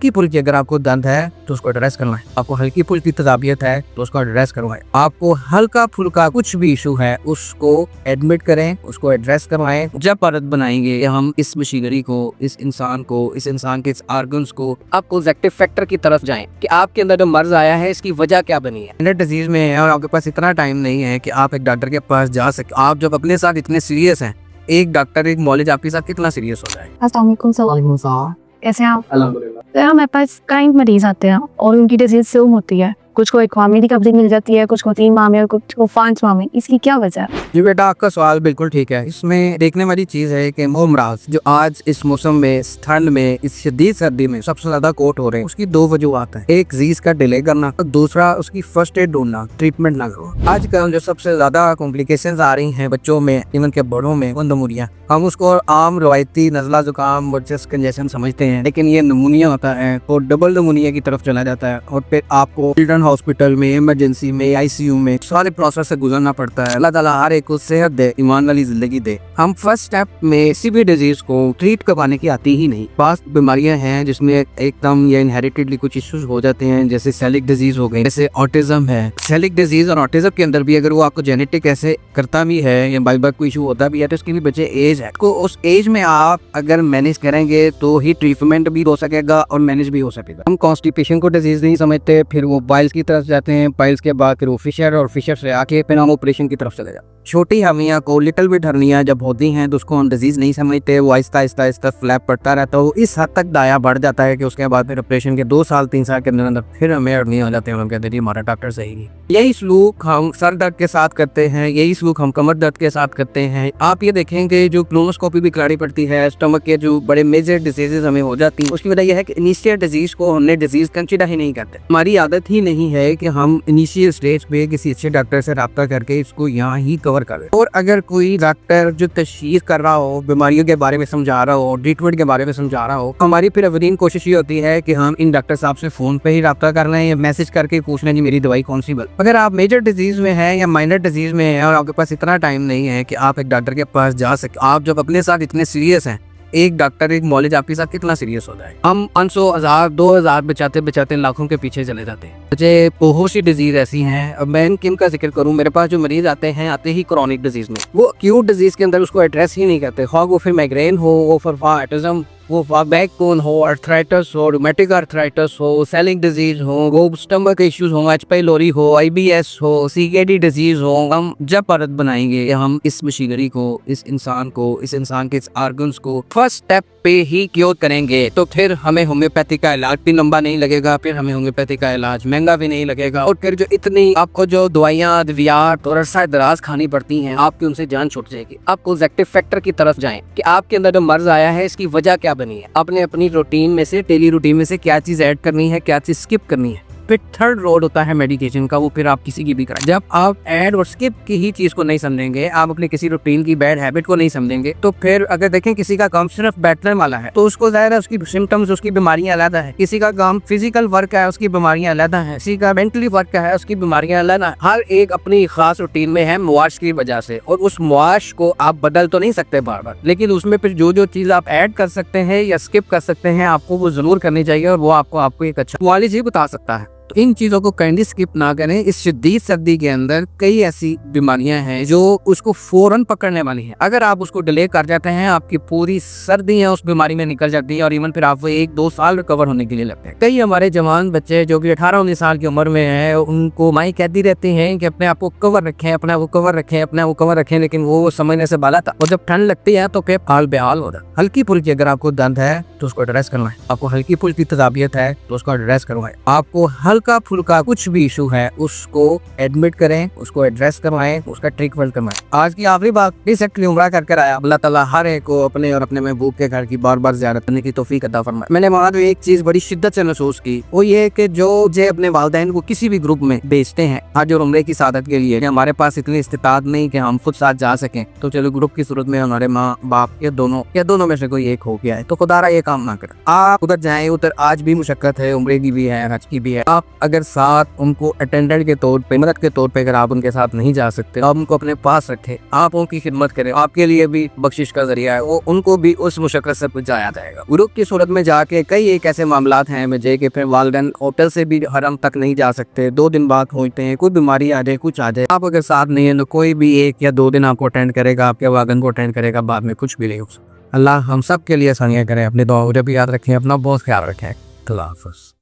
हल्की फुल्की अगर आपको दर्द है तो उसको एड्रेस करवाएं। आपको हल्की फुल्की तजाबियत है तो उसको एड्रेस करवाएं। आपको हल्का फुल्का कुछ भी इशू है उसको एडमिट करें, उसको एड्रेस करवाएं। जब भारत बनाएंगे हम इस मशीनरी को, इस इंसान को, इस इंसान के इस आर्गन्स को, आप ऑब्जेक्टिव फैक्टर की तरफ जाएं कि आपके अंदर जो मर्ज आया है इसकी वजह क्या बनी है। डिजीज में है और आपके पास इतना टाइम नहीं है कि आप एक डॉक्टर के पास जा सके। आप जब अपने साथ इतने सीरियस हैं, एक डॉक्टर, एक मौलिज आपके साथ कितना सीरियस हो जाए। अस्सलाम वालेकुम सर, कैसे हैं आप? अल्हम्दुलिल्लाह। तो हमारे पास कई मरीज आते हैं और उनकी डिजीज सेम होती है। कुछ को 1 माह में रिकवरी मिल जाती है, कुछ को 3 माह में और कुछ को 5 माह में। इसकी क्या वजह है? जी बेटा, आपका सवाल बिल्कुल ठीक है। इसमें देखने वाली चीज है कि वो अमराज जो आज इस मौसम में, इस ठंड में, इस शदीद सर्दी में सबसे ज्यादा कोट हो रहे हैं, उसकी 2 वजूहत है। एक जीज का डिले करना और दूसरा उसकी फर्स्ट एड ढूंढना, ट्रीटमेंट ना करना। आजकल जो सबसे ज्यादा कॉम्प्लिकेशंस आ रही हैं बच्चों में, इवन के बड़ों में, वो नमूनिया। हम उसको आम रवायती नजला जुकाम और चेस्ट कंजेशन समझते हैं, लेकिन ये नमूनिया होता है और डबल नमूनिया की तरफ चला जाता है और फिर आपको चिल्ड्रन हॉस्पिटल में, इमरजेंसी में, आईसीयू में सारे प्रोसेस से गुजरना पड़ता है। अल्लाह ताला हर एक को सेहत दे, ईमान वाली जिंदगी दे। हम फर्स्ट स्टेप में किसी भी डिजीज को ट्रीट करवाने की आती ही नहीं। पास बीमारियां हैं जिसमें एकदम या इनहेरिटेडली कुछ इश्यूज हो जाते हैं, जैसे सेलिक डिजीज हो गई, जैसे ऑटिज्म है। सेलिक डिजीज और ऑटिज्म के अंदर भी अगर वो आपको जेनेटिक ऐसे करता भी है या बाई बर्थ कोई इशू होता भी है तो इसके भी बच्चे एज है को उस एज में आप अगर मैनेज करेंगे तो ही ट्रीटमेंट भी हो सकेगा और मैनेज भी हो सकेगा। हम कॉन्स्टिपेशन को डिजीज नहीं समझते, फिर वो पाइल्स की तरफ जाते हैं, पाइल्स के बाद फिर वो फिशर और फिशर से आके फिर हम ऑपरेशन की तरफ चले जाते हैं। छोटी हमियाँ को, लिटिल बिट हर्निया जब होती हैं तो उसको हम डिजीज नहीं समझते, वो आहिस्ता आहिस्ता आहिस्ता फ्लैप पड़ता रहता है। वो इस हद तक दाया बढ़ जाता है कि उसके बाद फिर ऑपरेशन के 2 साल 3 साल के अंदर फिर हमें हर्निया हो जाते हैं। हम कहते हैं हमारा डॉक्टर सही नहीं। यही सलूक हम सर दर्द के साथ करते हैं, यही सलूक हम कमर दर्द के साथ करते हैं। आप ये देखेंगे जो क्लोनोस्कोपी भी करानी पड़ती है, स्टमक के जो बड़े मेजर डिजीजेज हमें हो जाती हैं, उसकी वजह यह है कि इनिशियल डिजीज को हमने डिजीज कंसिडर ही नहीं करते। हमारी आदत ही नहीं है कि हम इनिशियल स्टेज पे किसी अच्छे डॉक्टर से रब्ता करके इसको यहाँ ही कवर करें। और अगर कोई डॉक्टर जो तशखीस कर रहा हो, बीमारियों के बारे में समझा रहा हो, ट्रीटमेंट के बारे में समझा रहा हो, हमारी फिर अवलीन कोशिश ये होती है कि हम इन डॉक्टर साहब से फोन पे ही रब्ता कर लें या मैसेज करके पूछ लें जी मेरी दवाई कौन सी। अगर आप मेजर डिजीज में हैं या माइनर डिजीज में हैं और आपके पास इतना टाइम नहीं है कि आप एक डॉक्टर के पास जा सके, आप जब अपने साथ इतने सीरियस हैं, एक डॉक्टर, एक मौलिज आपके साथ कितना सीरियस हो जाए। हम 500, 1000, 2000 बचाते बचाते लाखों के पीछे चले जाते हैं। मुझे बहुत सी डिजीज ऐसी हैं, अब मैं किन का जिक्र करूं। मेरे पास जो मरीज आते हैं, आते ही क्रॉनिक डिजीज में, वो एक्यूट डिजीज के अंदर उसको एड्रेस ही नहीं करते। वो फिर माइग्रेन हो, वो फिर ऑटिज्म, वो बैक पेन हो, अर्थराइटिस हो, रूमेटिक अर्थराइटिस हो, सेलिक डिजीज हो, वो स्टमक इश्यूज हो, एच पाइलोरी हो, IBS हो, CKD डिजीज हो। हम जब भारत बनाएंगे हम इस मशीनरी को, इस इंसान को, इस इंसान के इस आर्गन्स को फर्स्ट स्टेप पे ही क्योर करेंगे तो फिर हमें होम्योपैथी का इलाज भी लंबा नहीं लगेगा, फिर हमें होम्योपैथी का इलाज महंगा भी नहीं लगेगा। और फिर जो इतनी आपको जो दवाइयाँ, अद्वियात और अरसा दराज खानी पड़ती हैं, आपकी उनसे जान छूट जाएगी। आप ऑब्जेक्टिव फैक्टर की तरफ जाएं कि आपके अंदर जो मर्ज आया है इसकी वजह क्या बनी है। आपने अपनी रूटीन में से, डेली रूटीन में से क्या चीज ऐड करनी है, क्या चीज स्किप करनी है। फिर थर्ड रोड होता है मेडिकेशन का, वो फिर आप किसी की भी कराएं। जब आप ऐड और स्किप की ही चीज को नहीं समझेंगे, आप अपने किसी रूटीन की बैड हैबिट को नहीं समझेंगे, तो फिर अगर देखें किसी का काम सिर्फ बैठने वाला है तो उसको जाहिर है उसकी सिम्टम्स, उसकी बीमारियां अलग है। किसी का काम फिजिकल वर्क है, उसकी बीमारियां अलग है। किसी का मेंटली वर्क है, उसकी बीमारियां अलग है। हर एक अपनी खास रूटीन में है मुआश की वजह से, और उस मुआश को आप बदल तो नहीं सकते बार बार, लेकिन उसमें फिर जो जो चीज आप ऐड कर सकते हैं या स्किप कर सकते हैं, आपको वो जरूर करनी चाहिए और वो आपको एक अच्छा मुआलिज ही बता सकता है। तो इन चीजों को कैंडी स्किप ना करें। इस शदीद सर्दी के अंदर कई ऐसी बीमारियां हैं जो उसको फौरन पकड़ने वाली हैं। अगर आप उसको डिले कर जाते हैं, आपकी पूरी सर्दी है उस बीमारी में निकल जाती है और इवन फिर आप 1-2 साल रिकवर होने के लिए लगते हैं। कई हमारे जवान बच्चे जो कि 18-19 साल की उम्र में है, उनको माई कहती रहती हैं कि अपने आप को कवर रखें, अपने आप को कवर रखें, अपने आप को कवर रखें, लेकिन वो समझने से बाला था। और जब ठंड लगती है तो फिर हाल बेहाल हो रहा है। हल्की फुल्की अगर आपको दर्द है तो उसको एड्रेस करवाएं। आपको हल्की फुल्की तजाबियत है तो उसको एड्रेस करवाएं। आपको हल्का फुल्का कुछ भी इशू है उसको एडमिट करें, उसको एड्रेस करवाएं, उसका ट्रीटमेंट करवाएं। आज की आखिरी बात रिसेंटली उम्रा कर आया। अल्लाह ताला हर एक को अपने और अपने महबूब के घर की बार बार ज़ियारत करने की तौफीक अता फरमाए। मैंने वहाँ जो एक चीज बड़ी शिद्दत से महसूस की, वो ये कि जो अपने वालिदैन को किसी भी ग्रुप में भेजते हैं हज और उम्रे की सादत के लिए, हमारे पास इतनी इस्तिताअत नहीं कि हम खुद साथ जा सकें, तो चलो ग्रुप की सूरत में हमारे माँ बाप या दोनों में से कोई एक हो गया है, तो खुदारा ये काम ना करें। आप उधर जाएं, उधर आज भी मुशक्कत है, उम्रे की भी है, हज की भी है। आप अगर साथ उनको अटेंडेंट के तौर पे, मदद के तौर पे अगर आप उनके साथ नहीं जा सकते, आप उनको अपने पास रखें, आप उनकी खिदमत करें, आपके लिए भी बख्शिश का जरिया है, वो उनको भी उस मुशक्कत से बचाया जाएगा। गुरुक की सूरत में जाके कई एक ऐसे मामलात हैं मुझे कि फिर वालिदैन होटल से भी हरम तक नहीं जा सकते, 2 दिन बाद पहुंचते हैं, कोई बीमारी आ जाए, कुछ आ जाए, आप अगर साथ नहीं है तो कोई भी 1 या 2 दिन आपको अटेंड करेगा, आपके वालिदैन को अटेंड करेगा, बाद में कुछ भी नहीं हो सकता। अल्लाह हम सब के लिए आसानियाँ करें। अपनी दुआ भी याद रखें, अपना बहुत ख्याल रखें। अल्लाह हाफ़िज़।